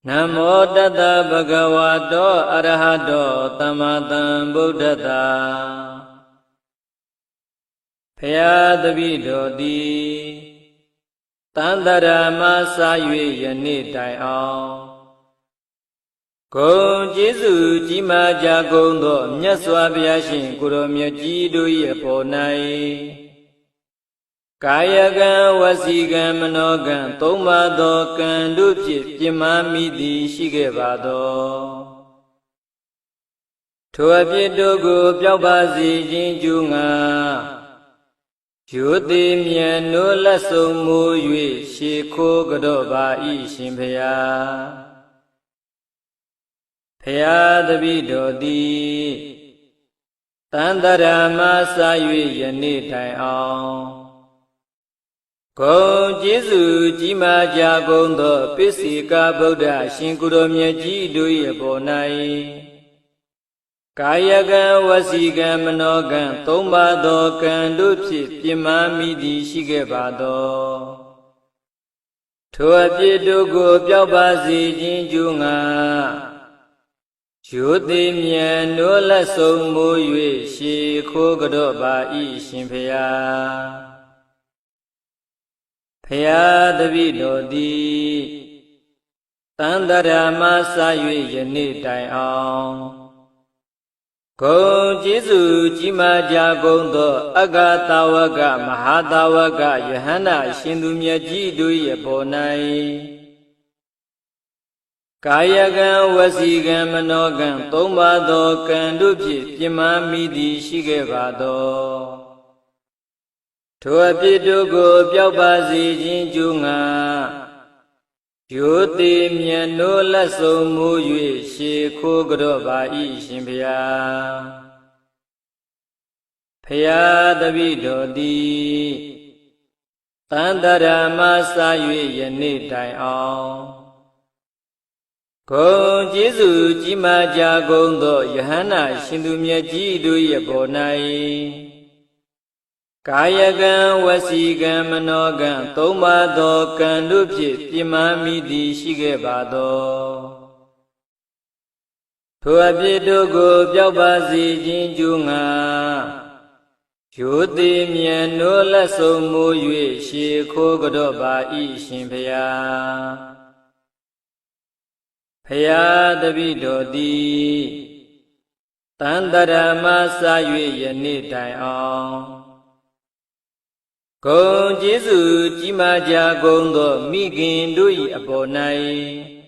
Namo Tata Bhagavato Arahato Tammatam Buddhata Phayadavido Di Tandarama Sayue Yane Dai Ao Gong Jesu Jima Jagong Do Myaswa Vyashin Kuro Myaji Do Ye Ponai Kayagan Wasigan Manogan Tomado Kan Dupit Jimami Di Shigevado Tuapidogo Pyabazi Jinjunga Yuti Miano Lasso Muyue Shiko Gadoba Ishimpaya Phayadavido Di Tandarama Sayue Yane Dai Ao Gong Jesu Jima Jagong Do Pisika Buddha Shinkuro Myaji Do Ye Ponai Kayagan Wasigan Manogan Tombado Kan Dupit Jimami Di Shigevado Tuapidogo Pyabazi Jinjunga Yuti Miano Lasso Muyue Shiko Gadoba Ishimpaya Phayadavido Di Tandarama Sayue Yane Dai Ao Gong Jesu Jima Jagong Do Agatavaga Mahadavaga Yahana Shindu Myaji Do Ye Ponai Kayagan Wasigan Manogan Tombado Kan Dupit Jimami Di Shigevado Tuapidogo Pyabazi Jinjunga Yuti Miano Lasso Muyue Shiko Gadoba Ishimpaya Phayadavido Di Tandarama Sayue Yane Dai Ao Gong Jesu Jima Jagong Do Yahana Shindu Myaji Do Ye Ponai Kayagan Wasigan Manogan Tomado Kan Dupit Jimami Di Shigevado Tuapidogo Pyabazi Jinjunga Yuti Miano Lasso Muyue Shiko Gadoba Ishimpaya Phayadavido Di Tandarama Sayue Yane Dai Ao Gong Jesu Jima Jagong Do Migin Do Ye Ponai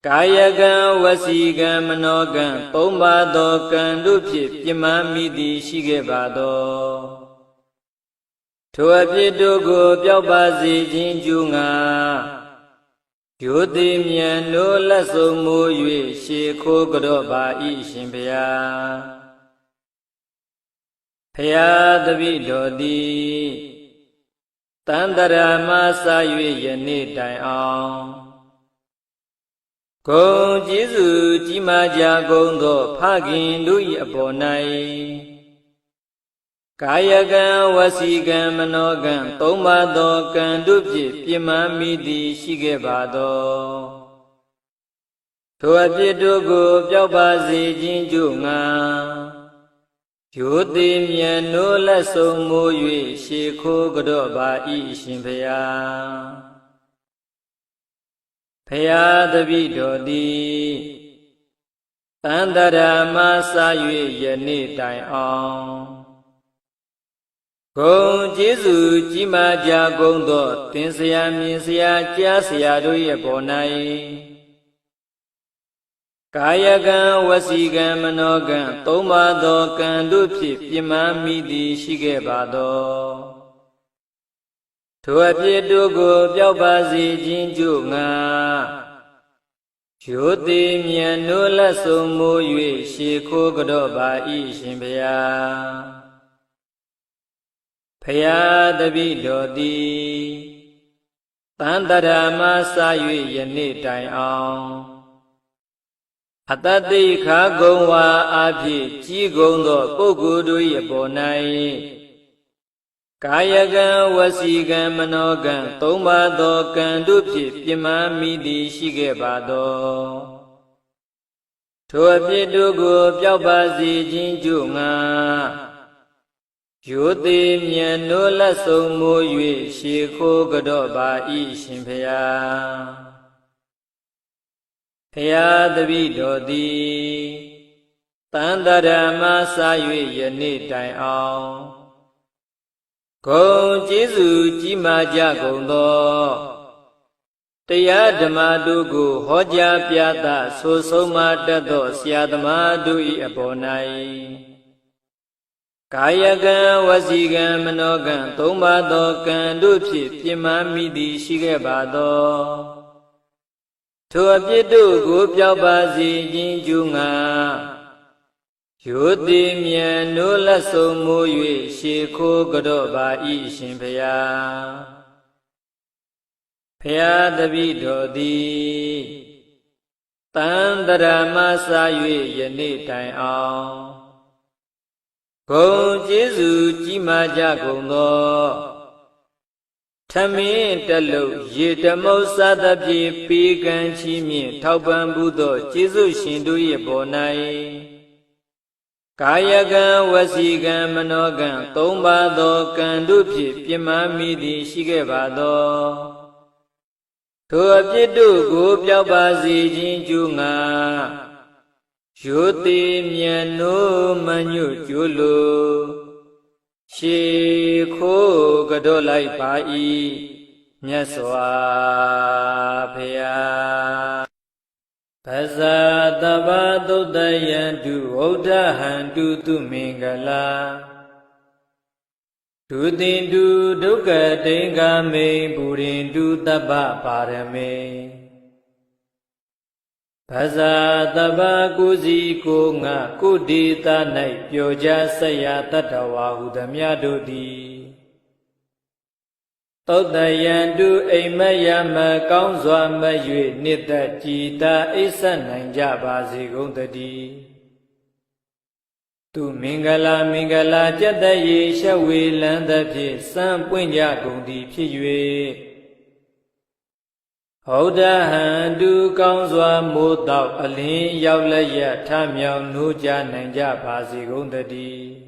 Kayagan Wasigan Manogan Tombado Kan Dupit Jimami Di Shigevado Tuapidogo Pyabazi Jinjunga Yuti Miano Lasso Muyue Shiko Gadoba Ishimpaya Phayadavido Di Tandarama Sayue Yane Dai Ao Gong Jesu Jima Jagong Do Phagin Do Ye Ponai Kayagan Wasigan Manogan Tombado Kan Dupit Jimami Di Shigevado Tuapidogo Pyabazi Jinjunga Yuti Miano Lasso Muyue Shiko Gadoba Ishimpaya Phayadavido Di Tandarama Sayue Yane Dai Ao Gong Jesu Jima Jagong Do Tinsaya Minsaya Kyasaya Do Ye Ponai Kayagan Wasigan Manogan Tomado Kan Dupit Jimami Di Shigevado Tuapidogo Pyabazi Jinjunga Yuti Miano Lasso Muyue Shiko Gadoba Ishimpaya Phayadavido Di Tandarama Sayue Yane Dai Ao Atati Kha Gong Wa Aphi Ji Gong Do Puggul Do Ye Ponai ကာယကံဝစီကံမနောကံသုံးပါးသောကံတို့ဖြင့်ပြမမိသည်ရှိခဲ့ပါသောထိုအပြစ်တို့ကိုပျောက်ပါစေခြင်းကြောင့်ငါရိုသေမြတ်နိုးလက်ဆုံးမိုး၍ရှေခိုးကြော့ပါ၏ရှင်ဖျားဖျားတပည့်တော်သည်တန်တရာမစာ၍ယနေ့တိုင်အောင်ဂုဏ်ကျေးဇူးကြီးမားကြကုန်သောတရားဓမ္မတို့ကိုဟောကြားပြသဆိုဆုံးမတတ်သောဆရာသမားတို့၏အပေါ်၌ကာယကံဝစီကံမနောကံသုံးပါးသောကံတို့ဖြင့်ပြမမိသည်ရှိခဲ့ပါသောထိုအပြစ်တို့ကိုပျောက်ပါစေခြင်းကြောင့်ငါရိုသေမြတ်နိုးလက်ဆုံးမိုး၍ရှေခိုးကြော့ပါ၏ရှင်ဖျားဖျားတပည့်တော်သည်တန်တရာမစာ၍ယနေ့တိုင်အောင်ဂုဏ်ကျေးဇူးကြီးမားကြကုန်သောထမင်းတလုံးရေတမုတ်စသဖြင့်ပေးကမ်းချီးမြှင့်ထောက်ပံ့မှုသောကျေးဇူးရှင်တို့၏ပေါ်၌ကာယကံဝစီကံမနောကံသုံးပါးသောကံတို့ဖြင့်ပြမမိသည်ရှိခဲ့ပါသောထိုအပြစ်တို့ကိုပျောက်ပါစေခြင်းကြောင့်ငါရိုသေမြတ်နိုးမညွတ်ကြိုးလိုရှေခိုးကြော့လိုက်ပါ၏မြတ်စွာဘုရားပဇာတဗ္ဗသုတ္တယံတုဝုဒ္ဓဟံတုသူမင်္ဂလာဒုတိတုဒုက္ခတိင်္ဂမေပုရိန္တုတပ္ပပါရမေပဇာတဗ္ဗကုစီကိုငါကုဒေသ၌ပြောကြားဆက်ရတတ္တဝါဟုသမျှတို့သည်သုတ္တယံတုအိမ်မက်ရမကောင်းစွာမ၍နှစ်သက်ကြည်သာအိပ်ဆက်နိုင်ကြပါစေကုန်သတည်းသူမင်္ဂလာမင်္ဂလာကြက်တရေရှဝေလန်းသဖြင့်စံပွင့်ကြကုန်သည်ဖြစ်၍ဟုတ်တဟံတုကောင်းစွာမိုးတောက်အလင်းရောက်လက်ရထမြောင်နိုးကြနိုင်ကြပါစေကုန်သတည်း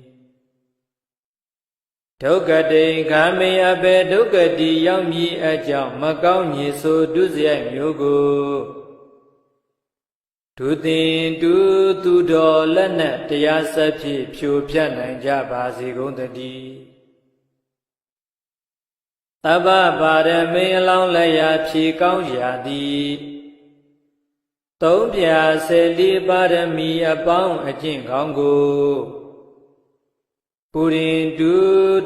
ဒုက္ခတိခာမေအဘေဒုက္ခတိရောက်မည်အကြောင်းမကောင်းညစ်ဆိုဒုစရိုက်မျိုးကိုဒုသင်တုသူတော်လက်နက်တရားစဖြင့်ဖြိုဖျက်နိုင်ကြပါစေကုန်သတည်းသဗ္ဗပါရမေအလောင်းလက်ရာဖြေကောင်းရာသည်သုံးပြဆယ်လေးပါရမီအပေါင်းအကျင့်ကောင်းကိုပုရိန္တု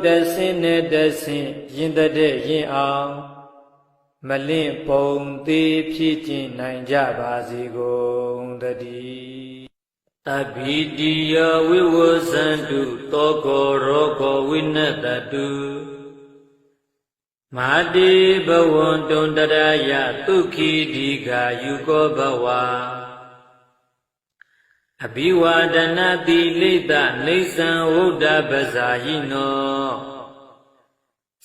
တဆင်းနဲ့တဆင်းရင်တဲ့ရင်အောင်မလင့်ပုံသေးဖြစ်ကျင်နိုင်ကြပါစေကုန်သတည်းတဗ္ဗိတိယဝိဝဇန္တုတောကောရောဂောဝိနတတုမာတိဘဝံတုံတရာယသုခိဒီဃာယုကောဘဝအဘိဝါဒနာတိလိတနေသံဝုဒ္ဓပဇာယိနော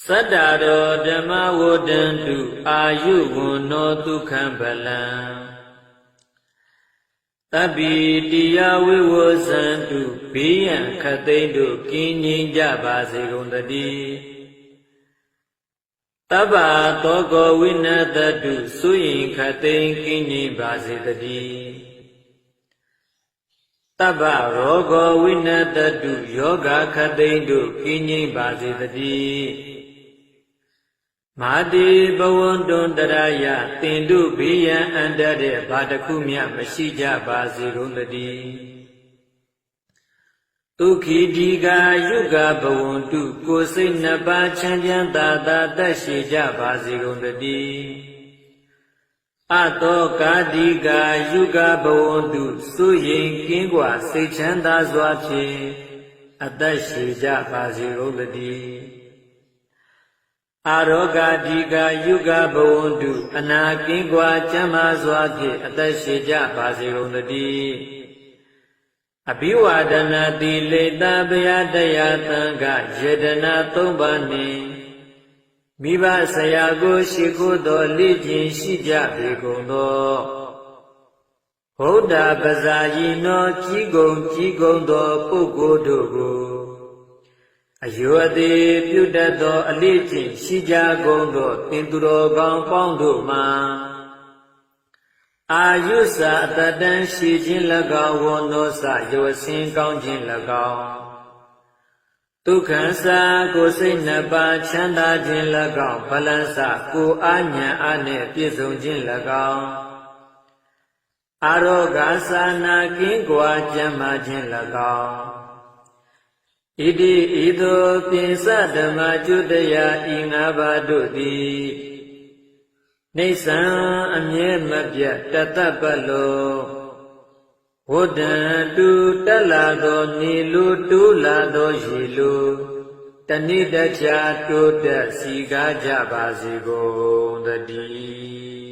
သတ္တရောဓမ္မဝဒ္ဒန္တုအာယုဝန္နောဒုက္ခံဗလံတဗ္ဗိတိယဝိဝဇန္တုဘေးရန်ခတ်သိမ်းတို့ကင်းငြိမ်းကြပါစေကုန်သတည်းတဗ္ဗသောကောဝိနတတုစွရင်ခတ်သိမ်းကင်းငြိမ်းပါစေတည်းတဗ္ဗရောဂောဝိနတတုယောဂခတ်သိမ်းတို့ကင်းငြိမ်းပါစေတည်းမာတိဘဝန္တုံတရာယတင်တို့ဘေးရန်အန္တတဲ့ဘာတစ်ခုမျှမရှိကြပါစေကုန်သတည်းသုခိဒီဃာယုဂဘဝန္တုကိုယ်စိတ်နှစ်ပါးချမ်းချမ်းသာသာသက်ရှိကြပါစေကုန်သတည်းအတောကာတိဃာယုဂဘဝန္တုစွရင်ကင်းကွာစိတ်ချမ်းသာစွာဖြင့်အသက်ရှိကြပါစေကုန်သတည်းအာရောဂတိဃာယုဂဘဝန္တုအနာကင်းကွာချမ်းသာစွာဖြင့်အသက်ရှိကြပါစေကုန်သတည်း အဘိဝဒနာတိလေတာဗျာတရားသံဃယေတနာ၃ပါးနှင့်မိဘဆရာကိုရှိခိုးသောလေ့ကျင့်ရှိကြပေကုန်သောဗုဒ္ဓပဇာယီနောကြီးကုန်သောပုဂ္ဂိုလ်တို့ကိုအယောအသေးပြုတတ်သောအလေ့ကျင့်ရှိကြကုန်သောသင်သူတော်ကောင်းပေါင်းတို့မှာအာယုစာအတတန်ရှိခြင်း၎င်းဝန္နောစယောဆင်းကောင်းခြင်း၎င်းဒုက္ခစာကိုယ်စိတ်နှစ်ပါးချမ်းသာခြင်း၎င်းဗလန်းစကိုအာဉာဏ်အားနှင့်ပြည့်စုံခြင်း၎င်းအာရောဂါစာနာကင်းကွာကျမ်းမာခြင်း၎င်းဣတိဤသို့ပိစဓမ္မကျွတရာဤငါးပါးတို့သည်နိစ္စံအမြဲမပြတ်တတ္တပတ်လုံးဝဋ္ဌံတူတက်လာသောနေလိုတိုးလာသောရေလိုတဏိတ္တချာတိုးတက်စီကားကြပါစေကုန်သတည်း